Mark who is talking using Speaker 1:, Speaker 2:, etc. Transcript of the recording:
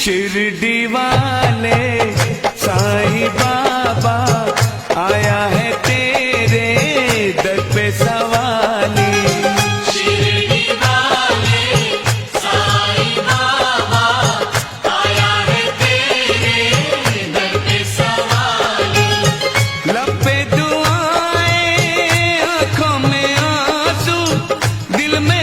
Speaker 1: शिरडी वाले साईं बाबा आया है तेरे दर पे सवाली।
Speaker 2: शिरडी वाले साईं बाबा आया है तेरे दर पे सवाली।
Speaker 1: लब पे दुआएं आंखों में आंसू दिल में